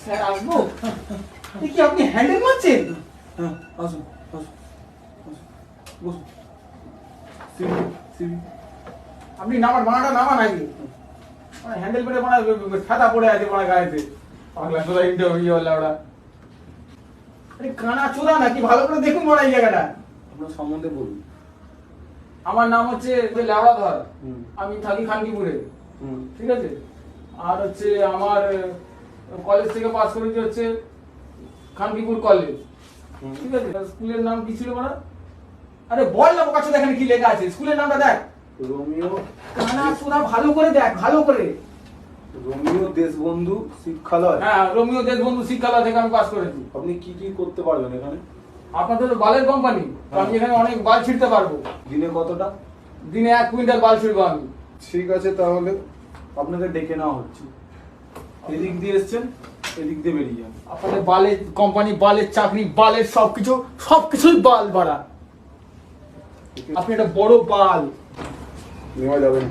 Sir আসবো? কি আপনি হ্যান্ডেল মারছেন? হ্যাঁ, আসুন আসুন আসুন, বসুন। সিবি সিবি আপনি নামার বানাটা নামান আগে। হ্যান্ডেল পেটে বানা ছাতা পড়ে আছে বানা গায়েতে। পাগলা তোরা ইন্টারভিউ হলো ওরা। আরে কানা চোদা নাকি ভালো করে দেখুন বড় এই জায়গাটা। আপনার সম্বন্ধে বলুন। আমার নাম হচ্ছে লেওড়াধর। হুম আমি থাকি খানকিপুরে। হুম ঠিক আছে? আর হচ্ছে আমার কলেজ থেকে পাস করেছি হচ্ছে খানকিপুর কলেজ। হুম। ঠিক আছে? স্কুলের নাম কি ছিল বড়? আরে বল না বোকা চোদা এখানে কি লেখা আছে? স্কুলের নামটা দেখ। রোমিও কানা চোদা ভালো করে দেখ, ভালো করে। রোমিও দেশবন্ধু শিক্ষালয়। হ্যাঁ, রোমিও দেশবন্ধু শিক্ষালয় থেকে আমি পাস করেছি। আপনি কি কি করতে পারবেন এখানে? আপনাদের তো বালের কোম্পানি, আমি এখানে অনেক বাল ছিঁড়তে পারবো। দিনে কতটা? দিনে 1 কুইন্টাল বাল ছিঁড়বো আমি। ঠিক আছে, তাহলে আপনাকে ডেকে নেওয়া হচ্ছে। এদিক দিয়ে এসছেন, এদিক দিয়ে বেরিয়ে যান। আপনাদের বালের কোম্পানি, বালের চাকরি, বালের সবকিছুই বাল বাড়া। আপনি একটা বড় বাল। নেওয়া যাবে না।